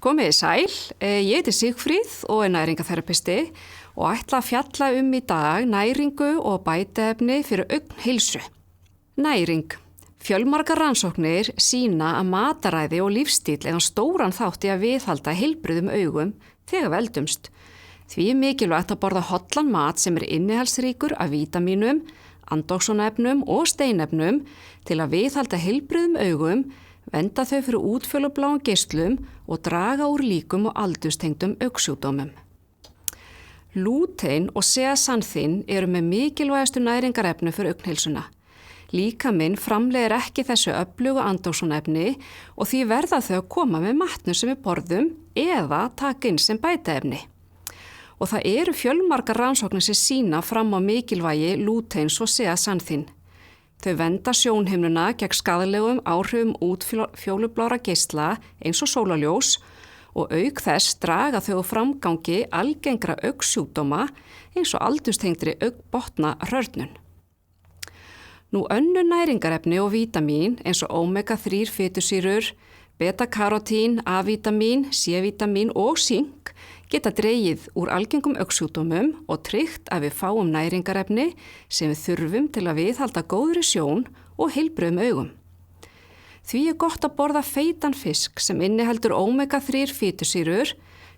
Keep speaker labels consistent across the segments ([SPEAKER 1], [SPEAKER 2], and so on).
[SPEAKER 1] Komið sæl, ég heiti Sigfríð og næringatherapisti og ætla að fjalla í dag næringu og bætiefni fyrir augnheilsu. Næring. Fjölmargar rannsóknir sýna að mataræði og lífstíll eiga stóran þátt í að viðhalda heilbrigðum augum þegar við eldumst. Því mikilvægt að borða hollan mat sem innihaldsríkur af vítamínum, andóxónaefnum og steinefnum til að viðhalda heilbrigðum augum, venda þau fyrir útfjólubláum geislum og draga úr líkum og aldurstengdum augsjúkdómum. Lútein og zeaxanthin eru með mikilvægastu næringarefni fyrir augnheilsuna. Líkaminn framleiðir ekki þessu öflugu andóxónaefni og því verða þau að koma með matnum sem við borðum eða taka inn sem bætiefni. Og það eru fjölmargar rannsóknir sem sýna fram á mikilvægi lúteins og zeaxanthin. Þau venda sjónhimnuna gegn skaðlegum áhrifum útfjólublára geisla eins og sólarljós og auk þess draga þau úr framgangi algengra augsjúkdóma eins og aldurstengdri augnbotnarörnun. Önnur næringarefni og vítamín eins og omega-3 fitusýrur, beta-karotín, A-vítamín, C-vítamín og sink geta dregið úr algengum augsjúkdómum og tryggt að við fáum næringarefni sem við þurfum til að viðhalda góðri sjón og heilbrigðum augum. Því gott að borða feitan fisk sem inniheldur omega-3 fitusýrur,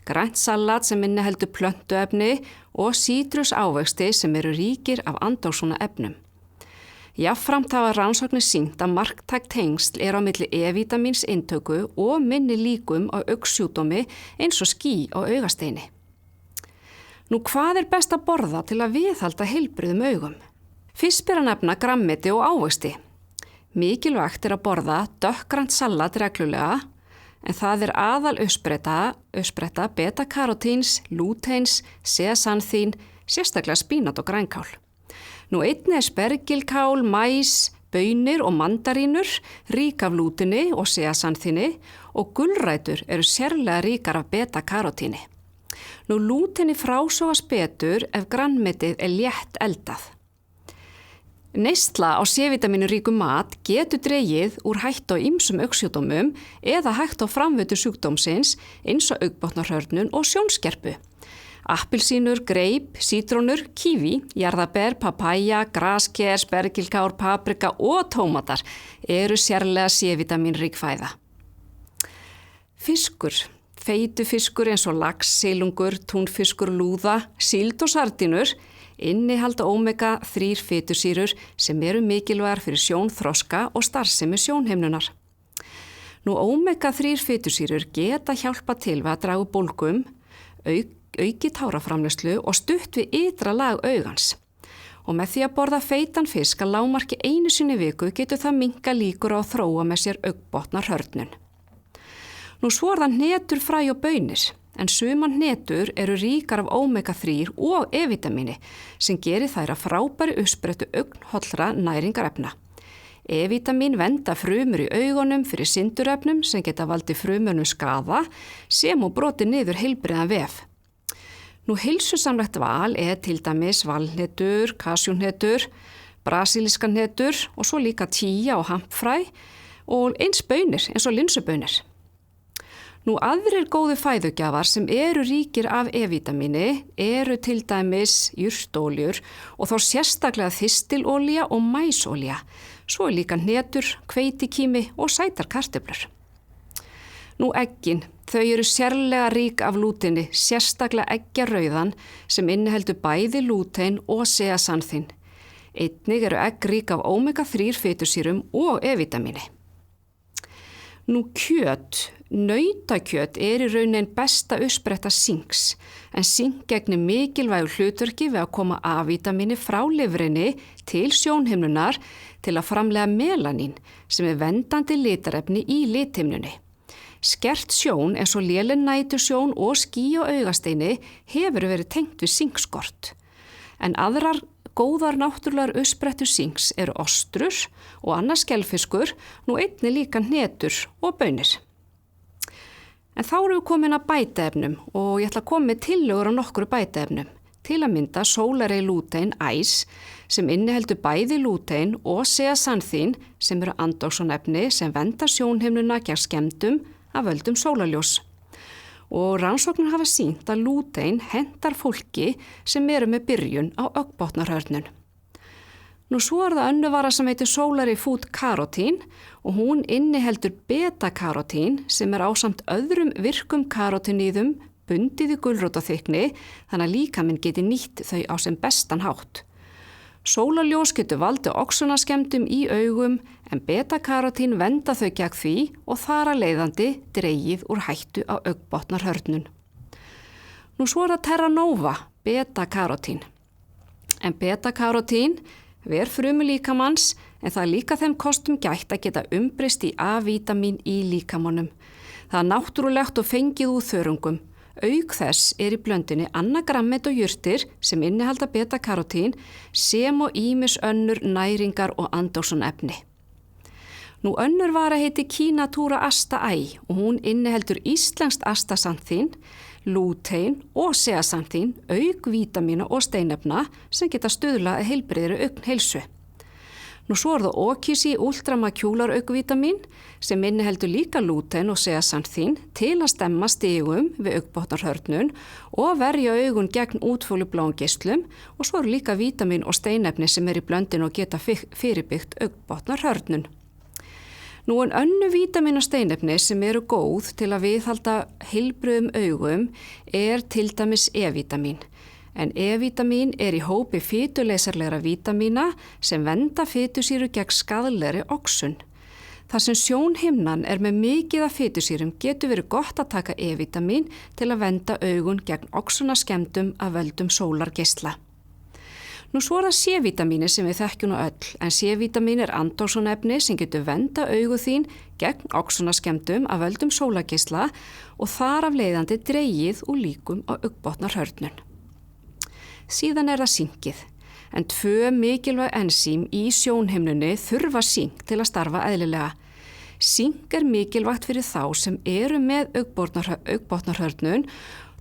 [SPEAKER 1] grænt salat sem inniheldur plöntuefni og sítrusávexti sem eru ríkir af andóxónaefnum. Jafnframt hafa rannsóknir sýnt að marktæk tengsl á milli E-vítamíns inntöku og minni líkum á augsjúkdómi eins og ský á augasteini. Hvað er best að borða til að viðhalda heilbrigðum augum? Fyrst ber að nefna grænmeti og ávexti. Mikilvægt að borða dökkgrænt salat reglulega, en það aðal uppspretta beta-karotíns, lúteins, zeaxanthin, sérstaklega spínat og grænkál. Einnig spergilkál, mais, baunir og mandarínur rík af lútini og zeaxanthinni og gulrætur eru sérlega ríkar af beta-karotíni. Lútini frásogast betur ef grænmetið létt eldað. Neysla á C-vítamínu ríkum mat getur dregið úr hættu á ýmsum augsjúkdómum eða hættu á framvindu sjúkdómsins eins og augnbotnarörnun og sjónskerpu. Appelsínur, greip, sítrónur, kíví, jarðaber, papaya, grasker, spergilkál, paprika og tómatar eru sérlega C-vítamínrík fæða. Fiskur. Feitufiskur eins og lax, silungur, túnfiskur, lúða, síld og sardínur innihalda omega-3 fitusýrur sem eru mikilvægar fyrir sjónþroska og starfsemi sjónhimnunnar. Omega-3 fitusýrur geta hjálpa til við að draga úr bólgum, auki táraframleiðslu og stutt við ytra lag augans. Og með því að borða feitan fisk að lágmarki einu sinni í viku getur það minnka líkur á að þróa með sér augnbotnarörnun. Svo það hnetur, fræ og baunir, en sumar hnetur eru ríkar af omega-3 og E-vítamíni sem gerir þær að frábæri uppsprettu augnhollra næringarefna. E-vítamín venda frumur í augunum fyrir sindurefnum sem geta valdið frumunum skaða sem og brotið niður heilbrigðan vef. Heilsusamlegt val til dæmis valhnetur, kasjúhnetur, brasilískar hnetur og svo líka tía og hampfræ og eins baunir eins og linsubaunir. Aðrir góðu fæðugjafar sem eru ríkir af E-vítamíni eru til dæmis jurtóljur og þá sérstaklega þistilolía og maísolía, svo líka hnetur, hveitikími og sætar kartöflur. Eggin, þau eru sérlega rík af lútini, sérstaklega eggjarauðan sem inniheldur bæði lútein og zeaxanthin. Einnig eru egg rík af omega-3 fitusýrum og E-vítamíni. Kjöt. Nautakjöt í raunin besta uppspretta sinks, en sink gegnir mikilvægu hlutverki við að koma A-vítamíni frá lifrinni til sjónhimnunnar til að framleiða melanín sem vendandi litarefni í lithimnunni. Skert sjón eins og léleg nætursjón og ský á augasteini hefur verið tengt við sinkskort. En aðrar góðar náttúrulegar uppsprettur sinks eru ostrur og annars skelfiskur, einnig líka hnetur og baunir. En þá erum við komin að bætiefnum og ég ætla að koma með tillögur á nokkru bætiefnum. Til að mynda Solaray Lutein Ice sem inniheldur bæði lútein og zeaxanthin sem eru andóxónaefni sem venda sjónhimnuna gegn skemmdum af völdum sólarljós. og rannsóknir hafa sýnt að lútein hentar fólki sem eru með byrjun á augnbotnarhörnun. Nú svo það önnur vara sem heitir Solari Food Karotín og hún inniheldur beta-karotín sem ásamt öðrum virkum karotíníðum bundið í gulrótarþykni þannig að líkaminn geti nýtt þau á sem bestan hátt. Sólarljós getur valdið oxunaskemmdum í augum en beta-karotín venda þau gegn því og þar að leiðandi dregið úr hættu á augnbotnarhörnun. Nú svo það Terra Nova, beta-karotín. En beta-karotín ver frumu líkamanns en það líka þeim kostum gætt að geta umbreyst í A-vítamín í líkamanum. Það náttúrulegt og fengið úr þörungum. Auk þess í blöndinni anagrammet og jurtir sem innihalda beta-karotín sem og ýmis önnur næringar og andófsonefni. Nú önnur vara heiti Kinatura Asta Æ og hún inniheldur íslenskt astaxanthin, lútein og zeaxanthin, auk vítamína og steinefna sem geta stuðlað að heilbrigðri augnheilsu. Nú svo það Okisi ultramacular augvítamín sem inniheldur líka lútein og zeaxanthin til að stemma stigum við augnbotnarhörnun og verja augun gegn útfjólubláum geislum og svo líka vítamín og steinefni sem í blöndinu og geta fyrirbyggt augnbotnarhörnun. Nú önnu vítamín og steinefni sem góð til að viðhalda heilbrigðum augum til dæmis E-vítamín. En E-vítamín í hópi fituleysarlegra vítamína sem venda fitusýru gegn skaðlegri oxun. Þar sem sjónhimnan með mikið af fitusýrum getur verið gott að taka E-vítamín til að venda augun gegn oxunaskemmdum af völdum sólargeisla. Nú svo það C-vítamíni sem við þekkjum öll, en C-vítamín andófsonefni sem getur venda augu þín gegn oxunaskemmdum af völdum sólargeisla og þar af leiðandi dregið úr líkum á augnbotnarhörnun. Síðan það sinkið, en 2 mikilvæg ensím í sjónhimnunni þurfa sink til að starfa eðlilega. Sink mikilvægt fyrir þá sem eru með augnbotnarhörnun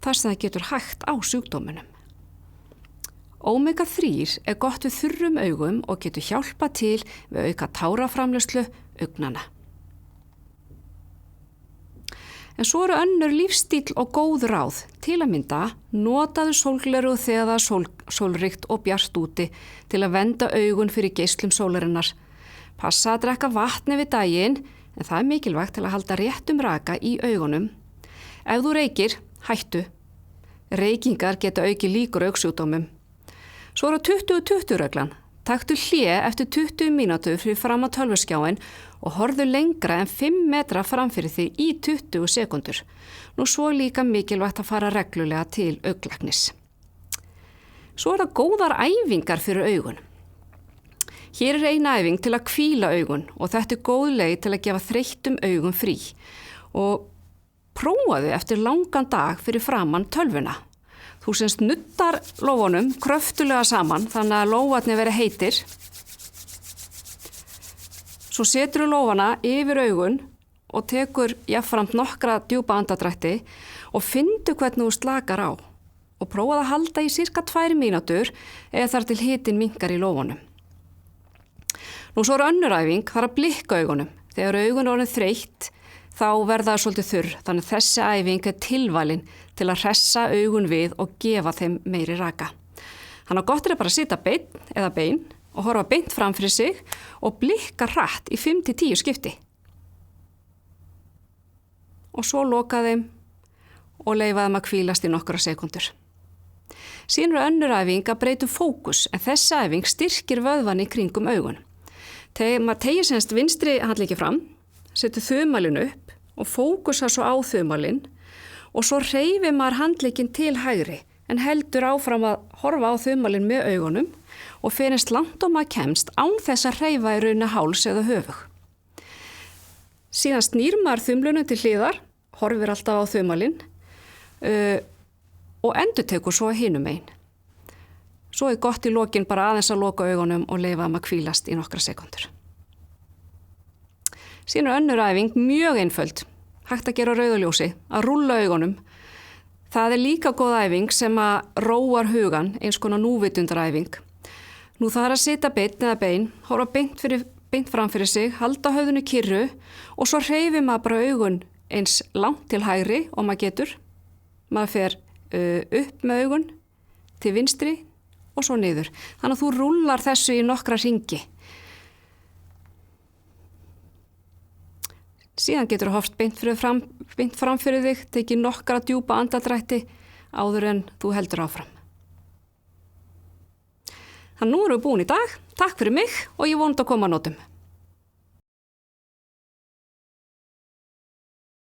[SPEAKER 1] þar sem það getur hægt á sjúkdómunum. Omega-3 gott við þurrum augum og getur hjálpa til við auka táraframleiðslu augnanna. En svo önnur lífstíll og góð ráð til að mynda notaðu sólgleru þegar það sólríkt og bjart úti til að venda augun fyrir geislum sólarinnar. Passa að drekka vatni við daginn en það mikilvægt til að halda réttum raka í augunum. Ef þú reykir, hættu. Reykingar geta auki líkur augsjúkdómum. Svo 20-20 reglan. Taktu hlé eftir 20 mínútur fyrir fram á tölvuskjáin og horfðu lengra en 5 metra fram fyrir þig í 20 sekundur. Nú svo líka mikilvægt að fara reglulega til augnlæknis. Svo það góðar æfingar fyrir augun. Hér ein æfing til að hvíla augun og þetta góð leið til að gefa þreyttum augum frí. Og prófaðu eftir langan dag fyrir framan tölvuna. Þú sem nuttar lófunum kröftulega saman þannig að lófarnir veri heitir. Svo setur lófana yfir augun og tekur jafnframt nokkra djúpa andardrætti og fyndu hvernig þú slakar á og prófaðu að halda í sirka 2 mínútur eða þar til hitin minnkar í lófunum. Nú svo önnur æfing þar að blikka augunum. Þegar augun orðin þreytt þá verða það svolítið þurr, þannig þessi æfing tilvalin til að hressa augun við og gefa þeim meiri raka. Þannig að gott bara að sitja bein og horfa beint fram fyrir sig og blikka hratt í 5-10 skipti. Og svo loka þeim og leyfa þeim að hvílast í nokkra sekundur. Síðan önnur æfing að breyta fókus en þessi æfing styrkir vöðvan í kringum augun. Þegar maður tegir semst vinstri handleggi fram, setur þumalinn upp og fókusar svo á þumalinn og svo hreyfir maður handlegginn til hægri en heldur áfram að horfa á þumalinn með augunum og fer eins langt og maður kemst án þess að hreyfa í raun háls eða höfug. Síðan snýr maður þumlunum til hliðar, horfir alltaf á þumalinn og endurtekur svo hinum einn. Svo gott í lokin bara aðeins að loka augunum og leyfa þeim að hvílast í nokkra sekundur. Síðan önnur æfing mjög einföld, hægt að gera rauðaljósi, að rúlla augunum. Það líka góð æfing sem að róar hugan, eins konar núvitundaræfing. Nú það að sitja beinn eða bein, horfa beint fram fyrir sig, halda höfðinu kyrru og svo hreyfir maður bara augun eins langt til hægri og maður getur maður fer upp með augun til vinstri og svo niður. Þannig að þú rúllar þessu í nokkra hringi. Síðan getur þú horft beint fram fyrir þig, tekið nokkra djúpa andardrætti áður en þú heldur áfram. Þannig nú erum við búin í dag. Takk fyrir mig og ég vonandi að koma að notum.